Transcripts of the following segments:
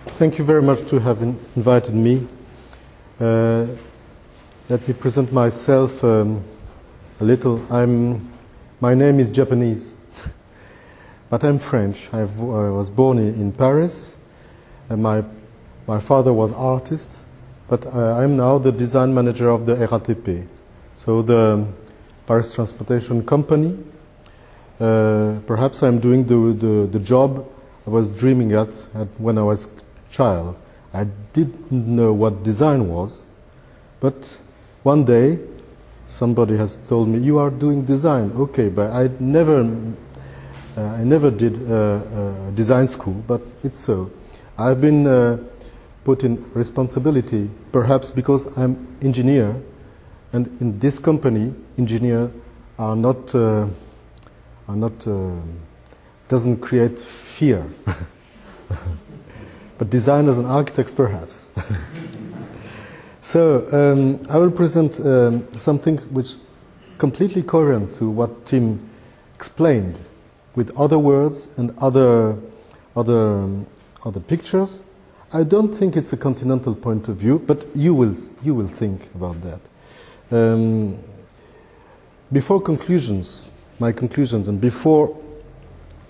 Thank you very much to have invited me. Let me present myself a little. My name is Japanese, but I'm French. I was born in Paris, and my father was artist, but I'm now the design manager of the RATP, so the Paris Transportation Company. Perhaps I'm doing the job I was dreaming at when I was a child. I didn't know what design was, but one day somebody has told me, "You are doing design." Okay, but I never did design school, but it's so. I've been put in responsibility, perhaps because I'm engineer, and in this company, engineers are not doesn't create fear. But designers and architects, perhaps. So I will present something which is completely coherent to what Tim explained, with other words and other pictures. I don't think it's a continental point of view, but you will think about that. Before my conclusions, and before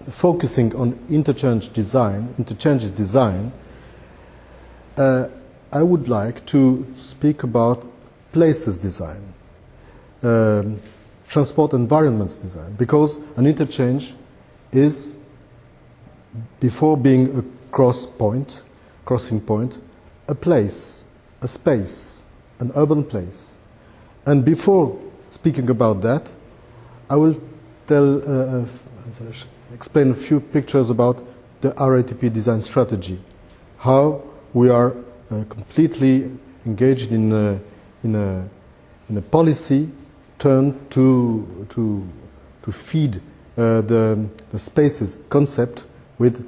focusing on interchanges design, I would like to speak about places design, transport environments design, because an interchange is, before being a crossing point, a place, a space, an urban place. And before speaking about that, I will explain a few pictures about the RATP design strategy, how we are completely engaged in a policy turned to feed the spaces concept with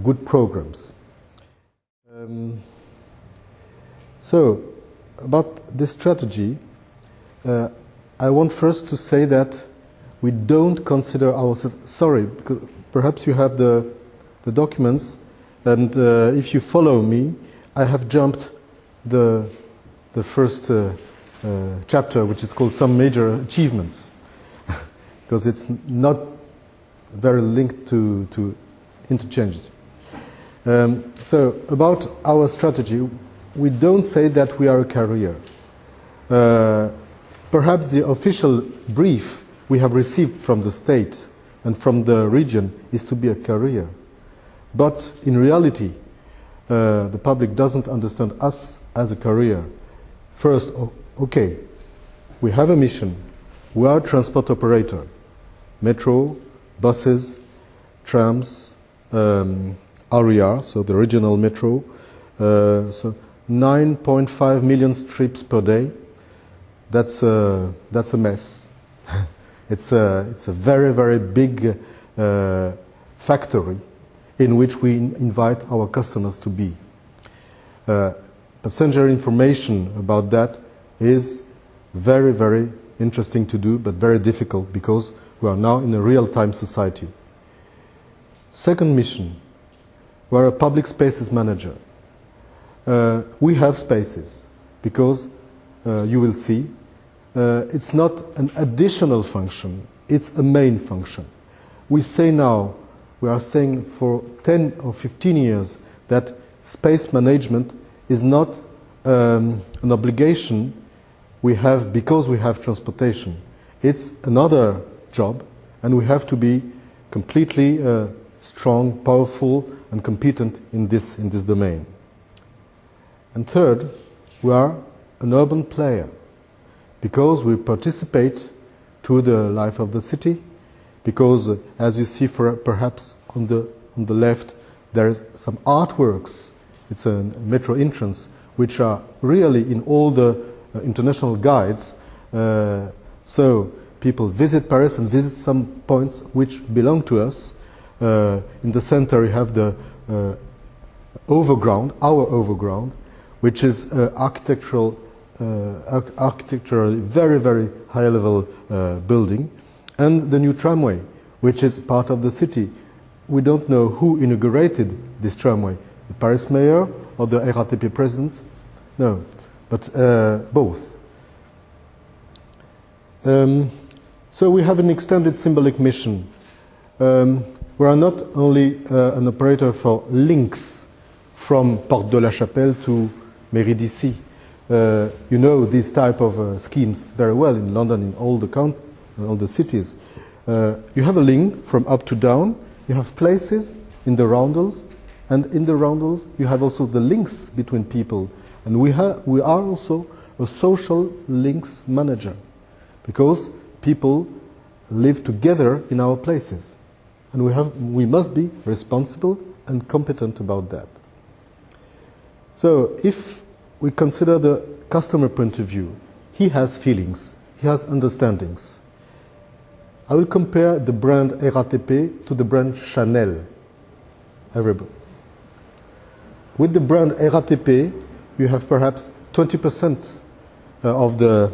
good programs. So about this strategy, I want first to say that we don't consider ourselves, sorry, because perhaps you have the documents, and if you follow me, I have jumped the first chapter, which is called Some Major Achievements, because it's not very linked to interchanges. So about our strategy, we don't say that we are a carrier. Perhaps the official brief we have received from the state and from the region is to be a carrier. But in reality, the public doesn't understand us as a carrier. First, okay, we have a mission. We are a transport operator. Metro, buses, trams, RER, so the regional metro. So 9.5 million trips per day. That's a mess. It's a very, very big factory in which we invite our customers to be. Passenger information about that is very, very interesting to do, but very difficult because we are now in a real-time society. Second mission, we are a public spaces manager. We have spaces because you will see it's not an additional function, it's a main function. We are saying for 10 or 15 years that space management is not an obligation we have because we have transportation. It's another job, and we have to be completely strong, powerful, and competent in this domain. And third, we are an urban player, because we participate to the life of the city, because as you see perhaps on the left, there is some artworks. It's a metro entrance, which are really in all the international guides. So people visit Paris and visit some points which belong to us. In the center you have the overground, our overground, which is architecturally very, very high level building, and the new tramway, which is part of the city. We don't know who inaugurated this tramway. Paris mayor or the RATP president? No, but both. So we have an extended symbolic mission. We are not only an operator for links from Porte de la Chapelle to Mairie d'Issy. You know these type of schemes very well in London, in all the cities. You have a link from up to down. You have places in the roundels, and in the roundels you have also the links between people. And we are also a social links manager, because people live together in our places, and we must be responsible and competent about that. So if we consider the customer point of view, he has feelings, he has understandings. I will compare the brand RATP to the brand Chanel. Everybody. With the brand RATP, you have perhaps 20% of the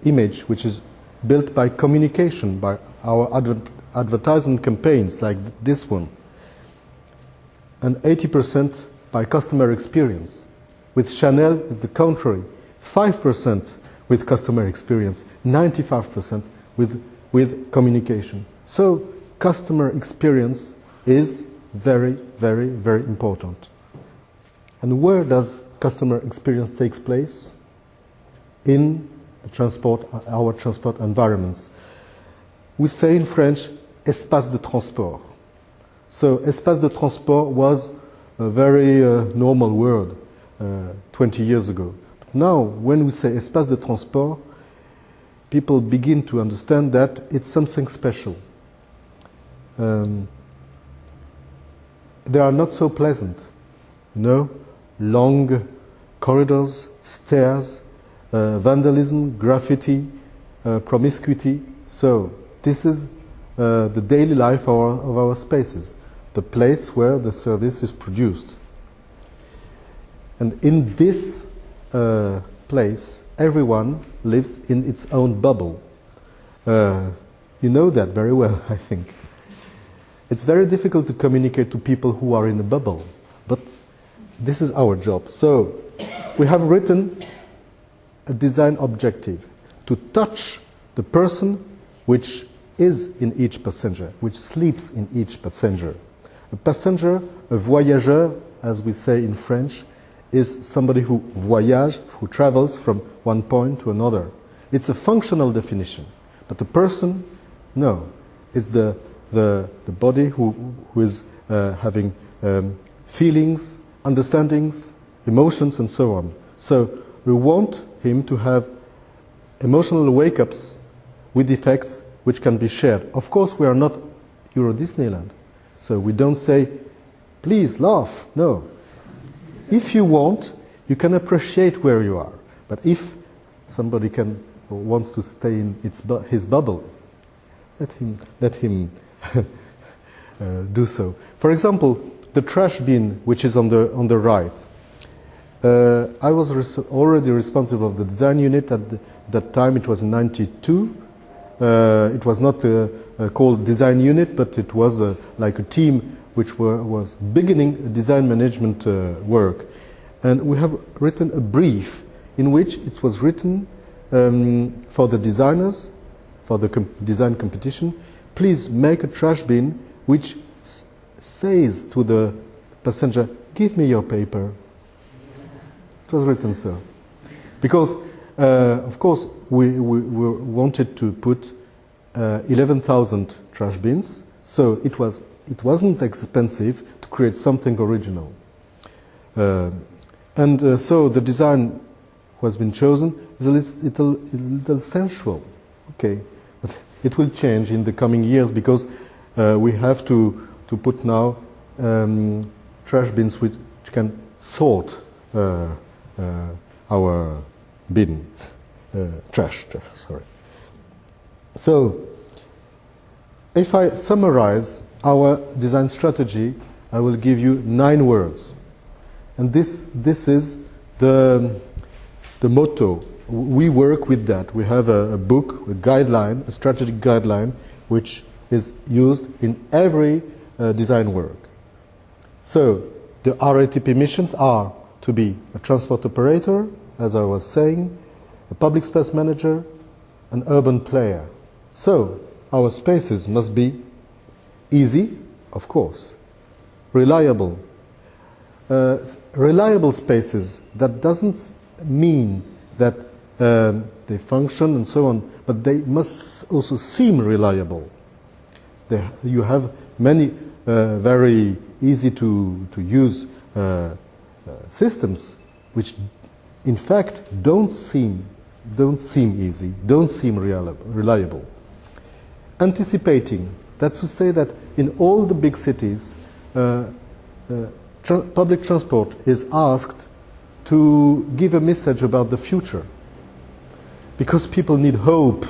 image which is built by communication, by our advertisement campaigns like this one, and 80% by customer experience. With Chanel, it's the contrary. 5% with customer experience, 95% with communication. So customer experience is very, very, very important. And where does customer experience takes place? In the transport, our transport environments. We say in French, espace de transport. So espace de transport was a very normal word 20 years ago. But now, when we say espace de transport, people begin to understand that it's something special. They are not so pleasant, you know, long corridors, stairs, vandalism, graffiti, promiscuity. So this is the daily life of our spaces, the place where the service is produced. And in this place, everyone lives in its own bubble. You know that very well, I think. It's very difficult to communicate to people who are in a bubble, but this is our job. So we have written a design objective to touch the person which is in each passenger, which sleeps in each passenger. A passenger, a voyageur, as we say in French, is somebody who voyage, who travels from one point to another. It's a functional definition, but the person, no, it's the body who is having feelings, understandings, emotions, and so on. So we want him to have emotional wake-ups with effects which can be shared. Of course, we are not Euro Disneyland, so we don't say, please laugh. No. If you want, you can appreciate where you are. But if somebody wants to stay in his bubble, let him do so. For example, the trash bin, which is on the right. I was already responsible for the design unit at that time. It was in '92. It was not called design unit, but it was like a team which was beginning design management work. And we have written a brief in which it was written for the designers, for the design competition, please make a trash bin which says to the passenger, give me your paper. It was written so. Because, of course, we wanted to put 11,000 trash bins, so it wasn't expensive to create something original. So the design who has been chosen is a little sensual. Okay, but it will change in the coming years because we have to put now trash bins which can sort our bin, trash, sorry. So, if I summarize our design strategy, I will give you 9 words. And this is the motto. We work with that. We have a book, a guideline, a strategic guideline, which is used in every design work. So, the RATP missions are to be a transport operator, as I was saying, a public space manager, an urban player. So, our spaces must be easy, of course, reliable. Reliable spaces, that doesn't mean that they function and so on, but they must also seem reliable. You have many very easy to use systems which in fact don't seem easy, don't seem reliable. Anticipating, that's to say that in all the big cities public transport is asked to give a message about the future, because people need hope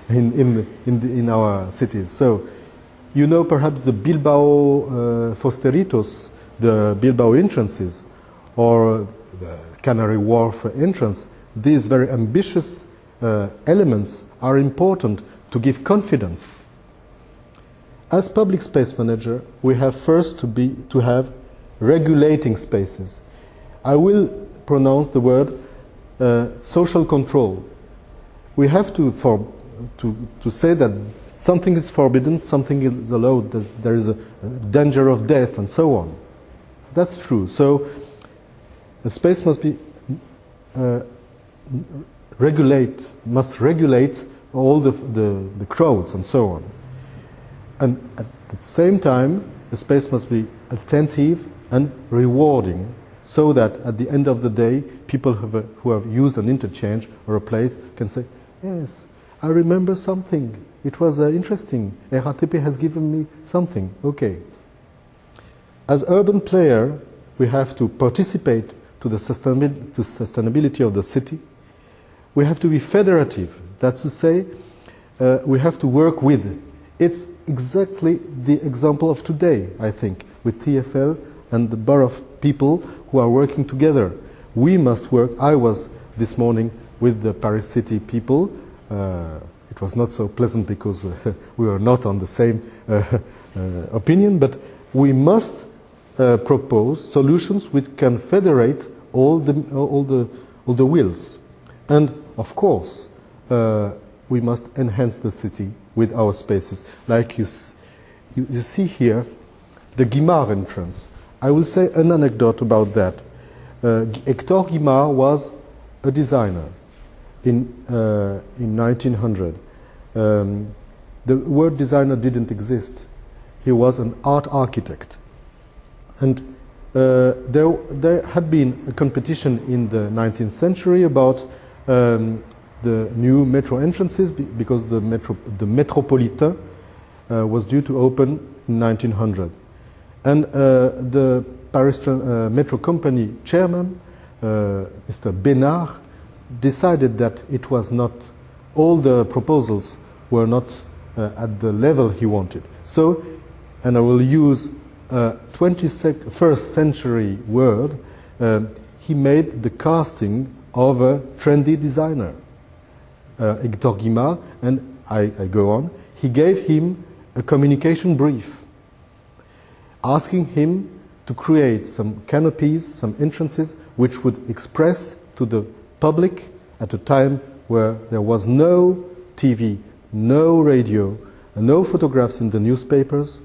in our cities. So, you know, perhaps the Bilbao Fosteritos, the Bilbao entrances, or the Canary Wharf entrance. These very ambitious elements are important to give confidence. As public space manager, we have first to have regulating spaces. I will pronounce the word social control. We have to say that something is forbidden, something is allowed, that there is a danger of death, and so on. That's true. So the space must be must regulate all the crowds and so on. And at the same time, the space must be attentive and rewarding, so that at the end of the day, people who have used an interchange or a place can say, yes, I remember something. It was interesting. RATP has given me something. Okay. As urban player, we have to participate to the sustainability of the city. We have to be federative. That's to say, we have to work with. It's exactly the example of today, I think, with TfL and the borough of people who are working together. We must work. I was this morning with the Paris City people. It was not so pleasant because we were not on the same opinion, but we must propose solutions which can federate all the wills. And of course, we must enhance the city with our spaces. Like you see here, the Guimard entrance. I will say an anecdote about that. Hector Guimard was a designer in 1900. The word designer didn't exist. He was an art architect. And there had been a competition in the 19th century about the new metro entrances, because the Metropolitain was due to open in 1900. And the Paris Metro Company chairman, Mr. Bénard, decided that it was not, all the proposals were not at the level he wanted. So, and I will use a 21st century word, he made the casting of a trendy designer, Hector Guimard, and I go on. He gave him a communication brief, asking him to create some canopies, some entrances, which would express to the public at a time where there was no TV, no radio, no photographs in the newspapers.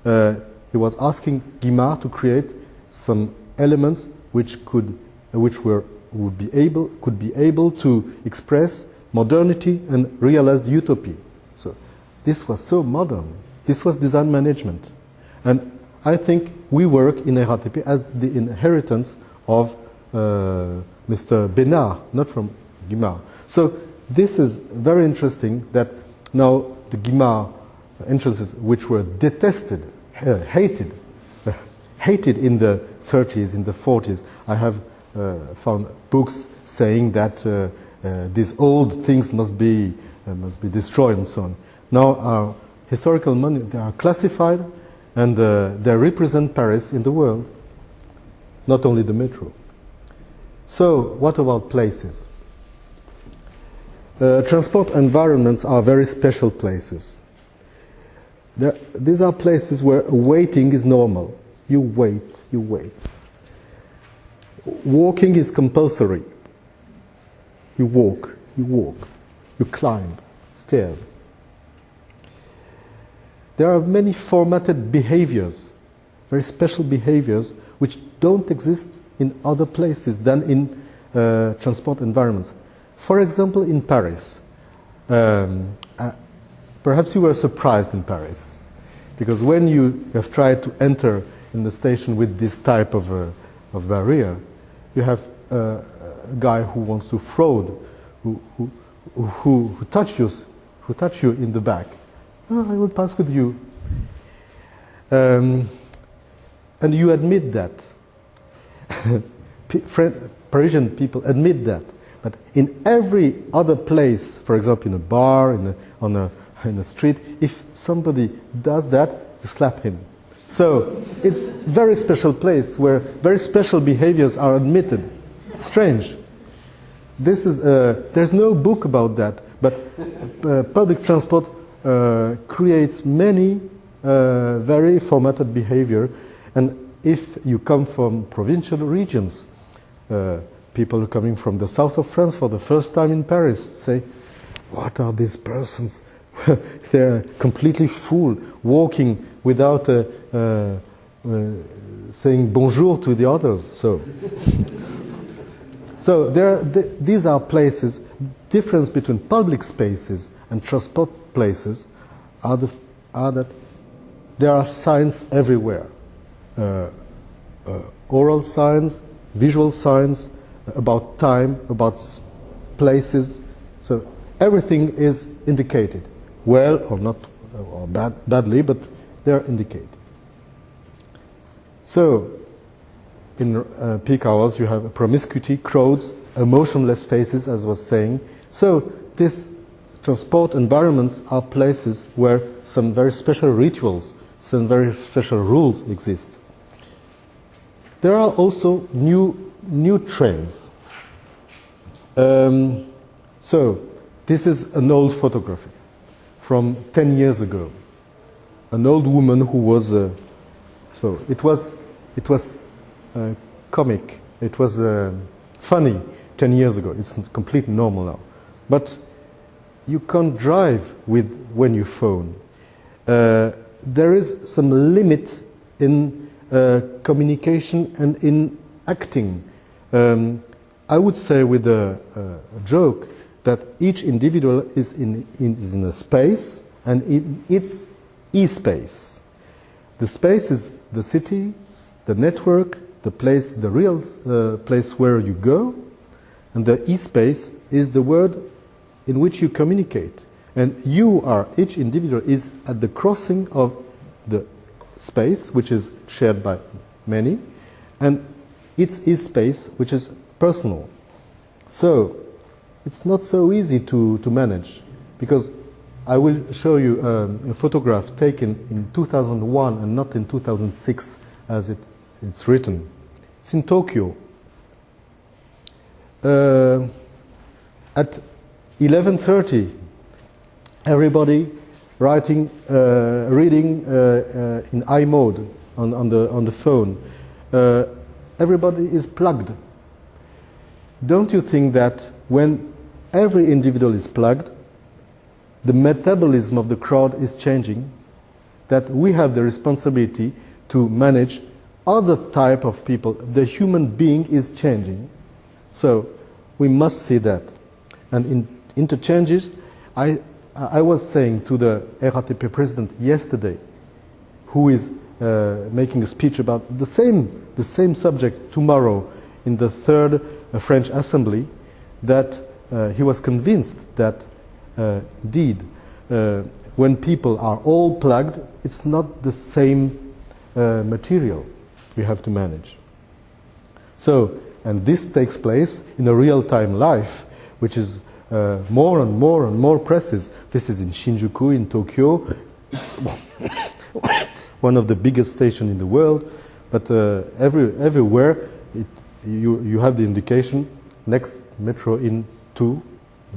He was asking Guimard to create some elements which could be able to express modernity and realized utopia. So this was so modern. This was design management. And I think we work in RATP as the inheritance of Mr. Bénard, not from Guimard. So this is very interesting that now the Guimard entrances, which were detested, hated in the 30s, in the 40s. I have found books saying that these old things must be destroyed and so on. Now our historical monuments, they are classified, and they represent Paris in the world, not only the metro. So what about places? Transport environments are very special places. These are places where waiting is normal. You wait, you wait. Walking is compulsory. You walk, you climb stairs. There are many formatted behaviors, very special behaviors, which don't exist in other places than in transport environments. For example, in Paris. Perhaps you were surprised in Paris, because when you have tried to enter in the station with this type of barrier, you have a guy who wants to fraud, who touch you in the back. Oh, I will pass with you. And you admit that. Parisian people admit that. But in every other place, for example, in a bar, in a street, if somebody does that, you slap him. So it's a very special place where very special behaviors are admitted. Strange. There's no book about that, but public transport creates many very formatted behavior. And if you come from provincial regions, people coming from the south of France for the first time in Paris say, what are these persons? They're completely full, walking without saying bonjour to the others. So these are places. Difference between public spaces and transport places are that there are signs everywhere. Oral signs, visual signs, about time, about places. So everything is indicated, well or not, or badly, but they are indicated. So in peak hours you have promiscuity, crowds, emotionless faces, as I was saying. So these transport environments are places where some very special rituals, some very special rules exist. There are also new trends. So this is an old photography from 10 years ago. An old woman who was so it was comic. It was funny 10 years ago. It's completely normal now. But you can't drive when you phone. There is some limit in communication and in acting. I would say with a joke that each individual is in a space and in its e-space. The space is the city, the network, the place, the real place where you go, and the e-space is the word in which you communicate. And each individual is at the crossing of the space, which is shared by many, and its e-space, which is personal. So it's not so easy to manage, because I will show you a photograph taken in 2001 and not in 2006 as it's written. It's in Tokyo. At 11:30, everybody reading in eye mode on the phone. Everybody is plugged. Don't you think that when every individual is plugged, the metabolism of the crowd is changing, that we have the responsibility to manage other type of people? The human being is changing. So we must see that. And in interchanges, I was saying to the RATP president yesterday, who is making a speech about the same subject tomorrow in the third French Assembly, that he was convinced that indeed when people are all plugged, it's not the same material we have to manage. So, and this takes place in a real-time life, which is more and more and more presses. This is in Shinjuku in Tokyo. It's one of the biggest stations in the world, but everywhere you have the indication next metro in 2,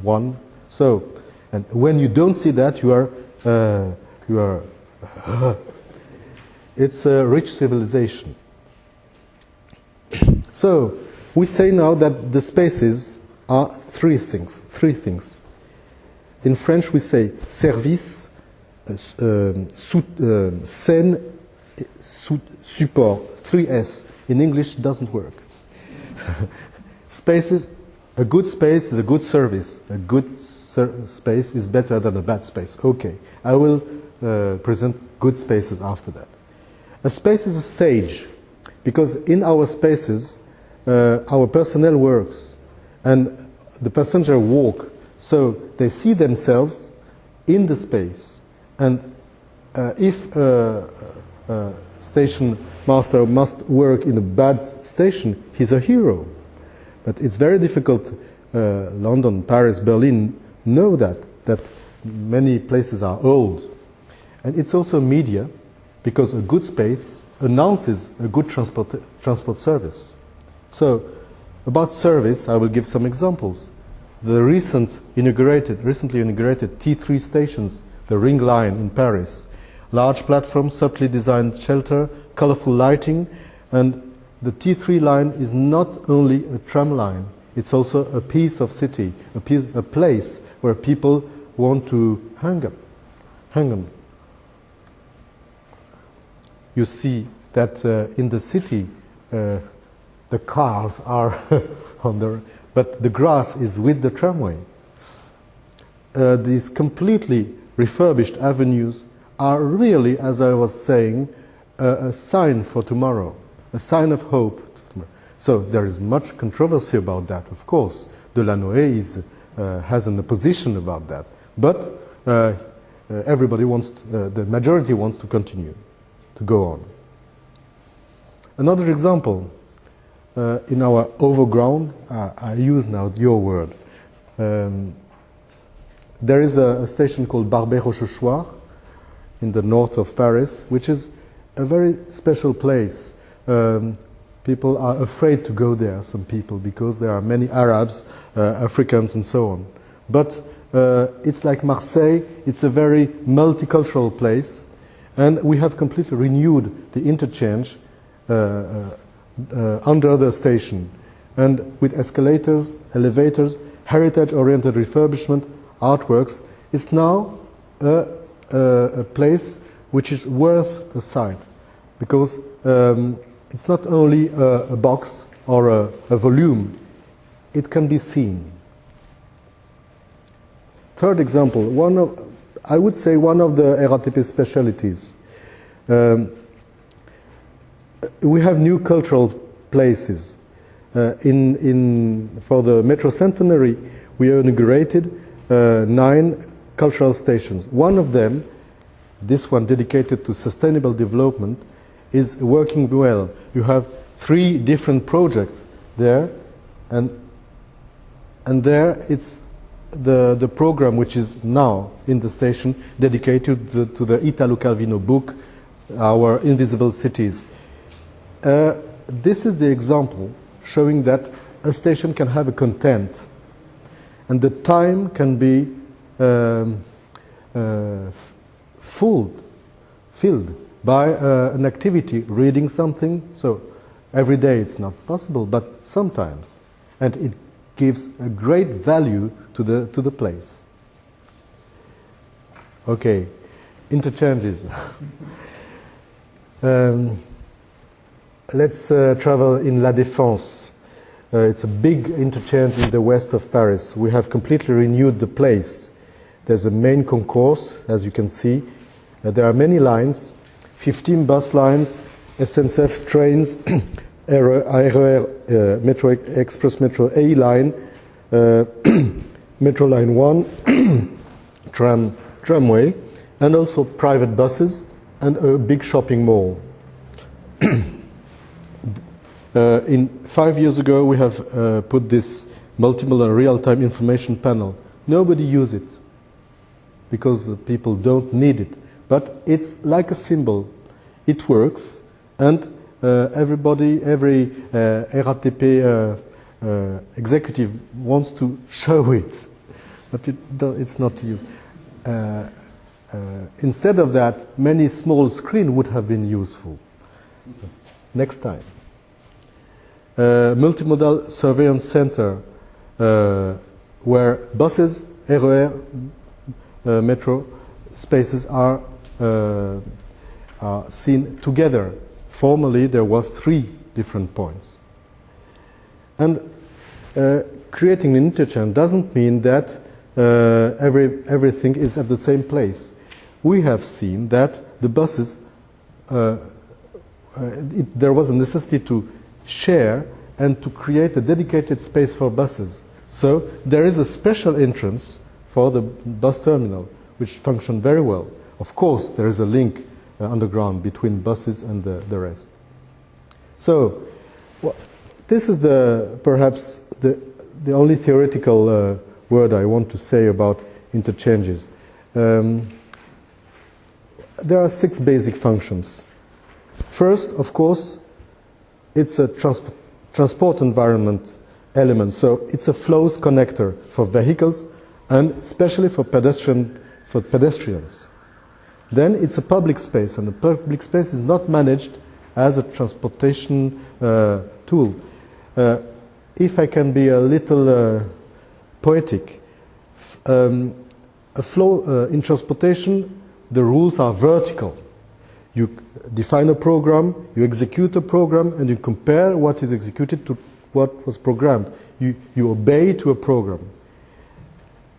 1. So, and when you don't see that, It's a rich civilization. So we say now that the spaces are three things. In French we say service, scène, support. 3S. In English it doesn't work. Spaces, a good space is a good service. A good space is better than a bad space. Okay, I will present good spaces after that. A space is a stage, because in our spaces, our personnel works and the passenger walk, so they see themselves in the space. And if a station master must work in a bad station, he's a hero. But it's very difficult. London, Paris, Berlin know that many places are old. And it's also media, because a good space announces a good transport service. So, about service, I will give some examples. The recently inaugurated T3 stations, the Ring Line in Paris, large platform, subtly designed shelter, colorful lighting, and the T3 line is not only a tram line, it's also a piece of city, a place where people want to hang on. You see that in the city, the cars are on the, but the grass is with the tramway. These completely refurbished avenues are really, as I was saying, a sign for tomorrow, a sign of hope. So there is much controversy about that, of course. Delanoë has an opposition about that. But everybody wants, the majority wants to continue, to go on. Another example, in our overground, I use now your word. There is a station called Barbès-Rochechouart in the north of Paris, which is a very special place. People are afraid to go there, some people, because there are many Arabs, Africans, and so on. But it's like Marseille, it's a very multicultural place, and we have completely renewed the interchange under the station, and with escalators, elevators, heritage-oriented refurbishment, artworks. It's now a place which is worth a sight, because it's not only a box or a volume, it can be seen. Third example, I would say one of the RATP specialties. We have new cultural places. For the Metro Centenary, we inaugurated 9 cultural stations. One of them, this one dedicated to sustainable development, is working well. You have 3 different projects there, and there it's the program which is now in the station dedicated to the Italo Calvino book, Our Invisible Cities. This is the example showing that a station can have a content, and the time can be filled by an activity, reading something. So every day it's not possible, but sometimes, and it gives a great value to the place. Okay, interchanges. Let's travel in La Défense. It's a big interchange in the west of Paris. We have completely renewed the place. There's a main concourse, as you can see. There are many lines, 15 bus lines, SNCF trains, RER, Metro Express Metro A line, Metro Line 1, tramway, and also private buses and a big shopping mall. 5 years ago, we have put this multimodal real-time information panel. Nobody uses it because people don't need it. But it's like a symbol. It works, and every RATP executive wants to show it, but it's not used. instead of that, many small screens would have been useful. Next time. Multimodal Surveillance Center, where buses, RER, metro spaces are seen together. Formerly, there was 3 different points. And creating an interchange doesn't mean that everything is at the same place. We have seen that the buses, there was a necessity to share and to create a dedicated space for buses. So there is a special entrance for the bus terminal, which functioned very well. Of course, there is a link underground between buses and the rest. So this is perhaps the only theoretical word I want to say about interchanges. There are 6 basic functions. First, of course, it's a transport environment element. So it's a flows connector for vehicles and especially for pedestrians. Then it's a public space, and the public space is not managed as a transportation tool. If I can be a little poetic, a flow in transportation, the rules are vertical. You define a program, you execute a program, and you compare what is executed to what was programmed. You obey to a program.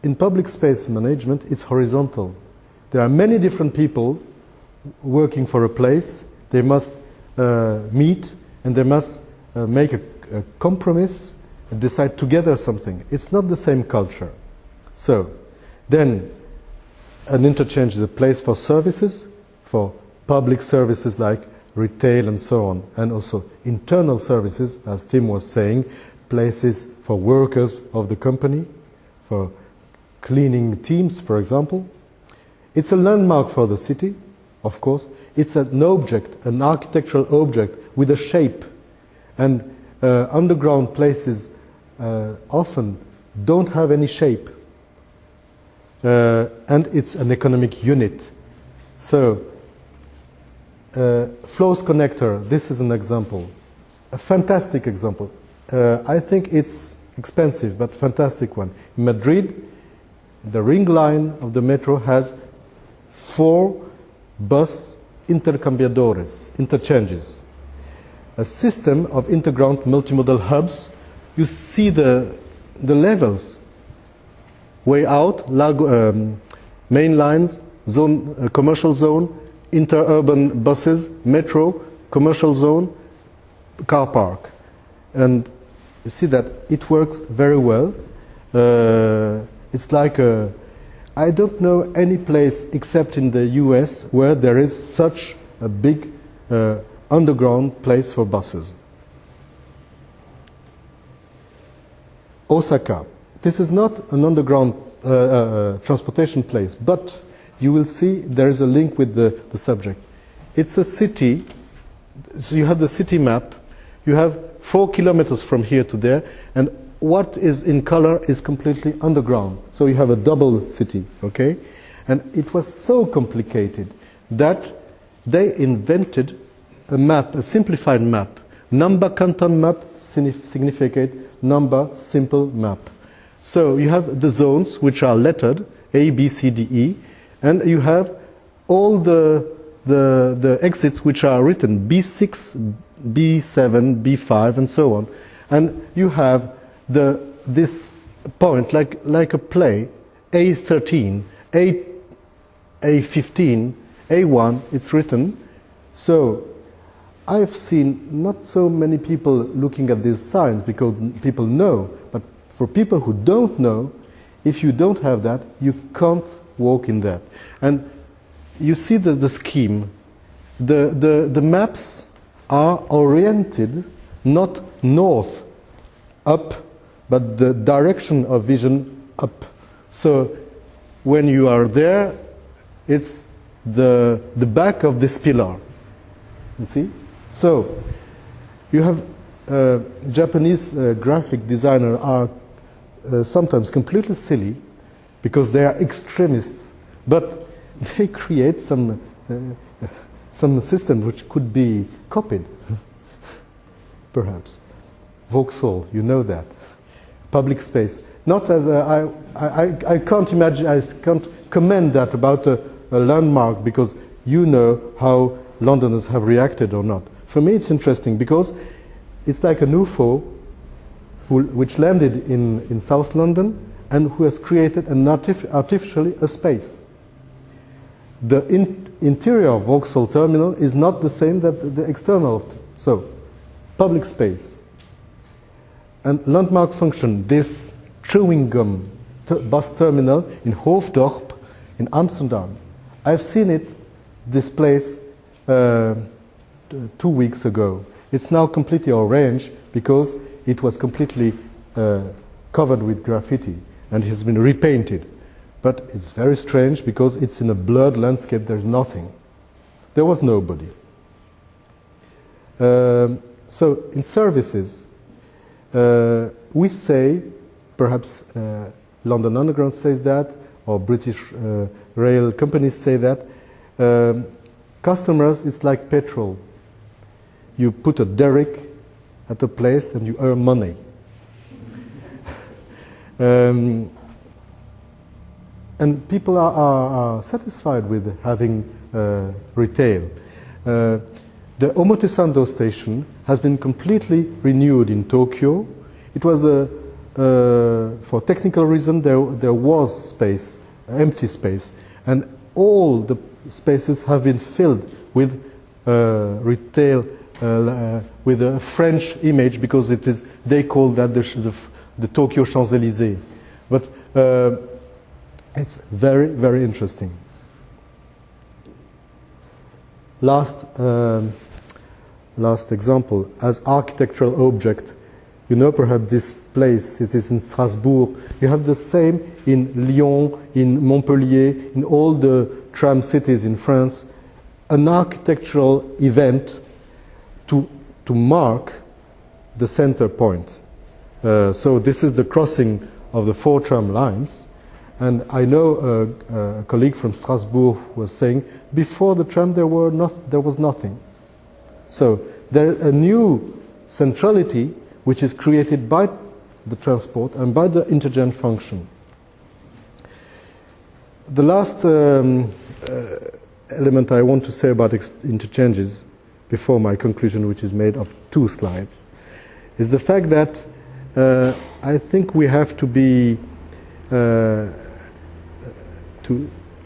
In public space management, it's horizontal. There are many different people working for a place. They must meet, and they must make a compromise and decide together something. It's not the same culture. So, then an interchange is a place for services, for public services like retail and so on, and also internal services, as Tim was saying, places for workers of the company, for cleaning teams, for example. It's a landmark for the city, of course. It's an object, an architectural object with a shape. And underground places often don't have any shape. And it's an economic unit. So, flows connector, this is an example. A fantastic example. I think it's expensive, but fantastic one. In Madrid, the ring line of the metro has 4 bus intercambiadores, interchanges. A system of interground multimodal hubs. You see the levels. Way out, main lines, zone, commercial zone, interurban buses, metro, commercial zone, car park. And you see that it works very well. It's like I don't know any place except in the US where there is such a big underground place for buses. Osaka. This is not an underground transportation place, but you will see there is a link with the subject. It's a city, so you have the city map. You have 4 kilometers from here to there, and what is in color is completely underground. So you have a double city, okay? And it was so complicated that they invented a map, a simplified map. Number canton map significate number simple map. So you have the zones which are lettered, A, B, C, D, E, and you have all the exits which are written, B6, B7, B5, and so on. And you have this point, like a play, A13, A15, A1, it's written. So I've seen not so many people looking at these signs because people know, but for people who don't know, if you don't have that, you can't walk in that. And you see the scheme. The maps are oriented not north, up, but the direction of vision up. So when you are there, it's the back of this pillar. You see? So you have Japanese graphic designers are sometimes completely silly because they are extremists. But they create some system which could be copied, perhaps. Vauxhall, you know that. Public space. Not as I can't imagine, I can't comment that about a landmark because you know how Londoners have reacted or not. For me it's interesting because it's like an UFO which landed in South London and who has created artificially a space. The interior of Vauxhall Terminal is not the same that the external. So, public space. And landmark function, this chewing gum bus terminal in Hoofddorp in Amsterdam. I've seen it, this place, 2 weeks ago. It's now completely orange because it was completely covered with graffiti and has been repainted. But it's very strange because it's in a blurred landscape, there's nothing. There was nobody. So in services, we say, perhaps London Underground says that, or British rail companies say that, customers, it's like petrol. You put a derrick at a place and you earn money. And people are satisfied with having retail. The Omotesando station has been completely renewed in Tokyo. It was for technical reason there was space, empty space, and all the spaces have been filled with retail, with a French image because it is, they call that the Tokyo Champs-Élysées. But it's very, very interesting. Last example, as architectural object, you know perhaps this place, it is in Strasbourg. You have the same in Lyon, in Montpellier, in all the tram cities in France, an architectural event to mark the center point. So this is the crossing of the 4 tram lines. And I know a colleague from Strasbourg was saying, before the tram there was nothing. So there's a new centrality which is created by the transport and by the interchange function. The last element I want to say about interchanges, before my conclusion, which is made of 2 slides, is the fact that I think we have to be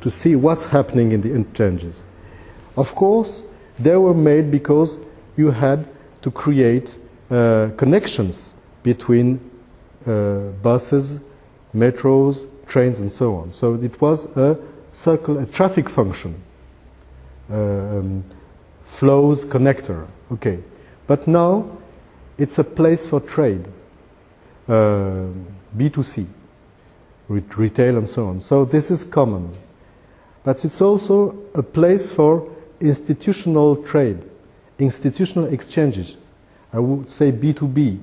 to see what's happening in the interchanges. Of course, they were made because you had to create connections between buses, metros, trains, and so on. So it was a traffic function, flows connector. Okay, but now it's a place for trade, B2C. Retail and so on. So this is common. But it's also a place for institutional trade, institutional exchanges. I would say B2B.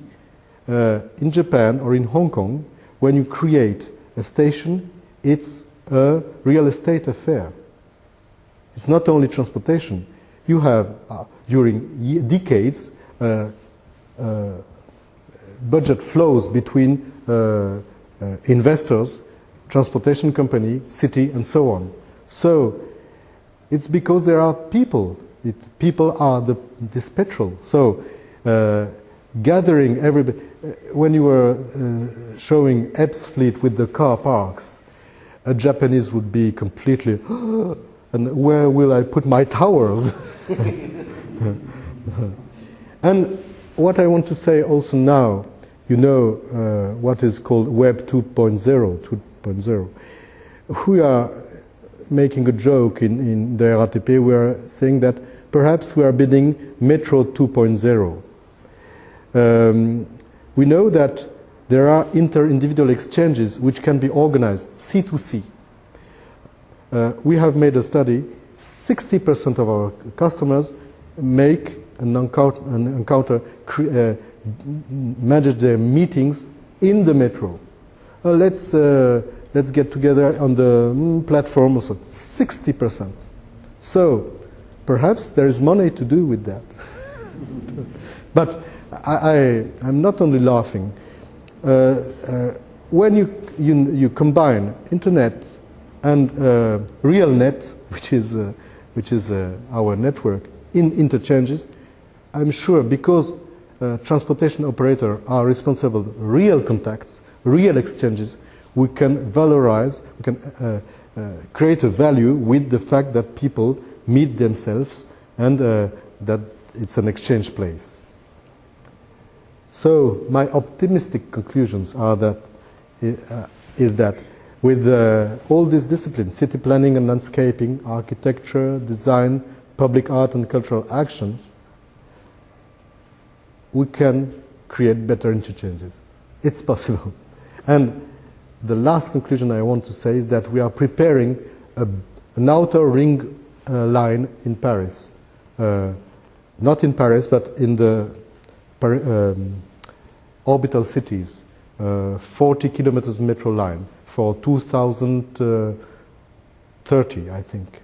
In Japan or in Hong Kong, when you create a station, it's a real estate affair. It's not only transportation. You have, during decades, budget flows between investors, transportation company, city, and so on. So it's because there are people. People are this petrol. So gathering everybody. When you were showing Epps fleet with the car parks, a Japanese would be completely, and where will I put my towers? And what I want to say also now, you know what is called Web 2.0. We are making a joke in the RATP. We are saying that perhaps we are building Metro 2.0. We know that there are inter-individual exchanges which can be organized C2C. We have made a study. 60% of our customers make an encounter manage their meetings in the metro. let's get together on the platform also. 60%. So perhaps there is money to do with that. But I'm not only laughing. When you combine internet and real net, which is our network, in interchanges, I'm sure because transportation operators are responsible for real contacts, real exchanges, we can valorize, we can create a value with the fact that people meet themselves and that it's an exchange place. So my optimistic conclusions are that is that with all these disciplines, city planning and landscaping, architecture, design, public art and cultural actions, we can create better interchanges. It's possible. And the last conclusion I want to say is that we are preparing an outer ring line in Paris. Not in Paris, but in the orbital cities. 40 kilometers metro line for 2030, I think.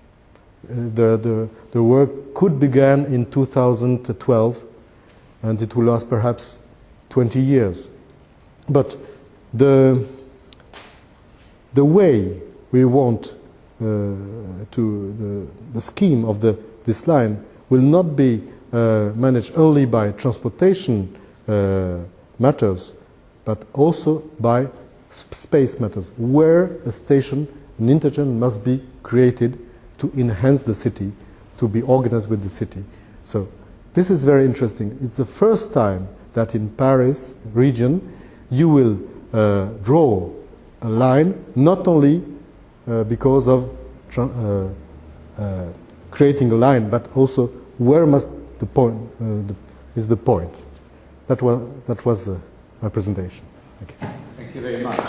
The work could begin in 2012, and it will last perhaps 20 years. But the way we want the scheme of this line will not be managed only by transportation matters, but also by space matters, where a station, an interchange must be created to enhance the city, to be organized with the city. So this is very interesting. It's the first time that in Paris region you will draw a line, not only because of creating a line, but also where must the point is the point. That was my presentation. Thank you. Thank you very much.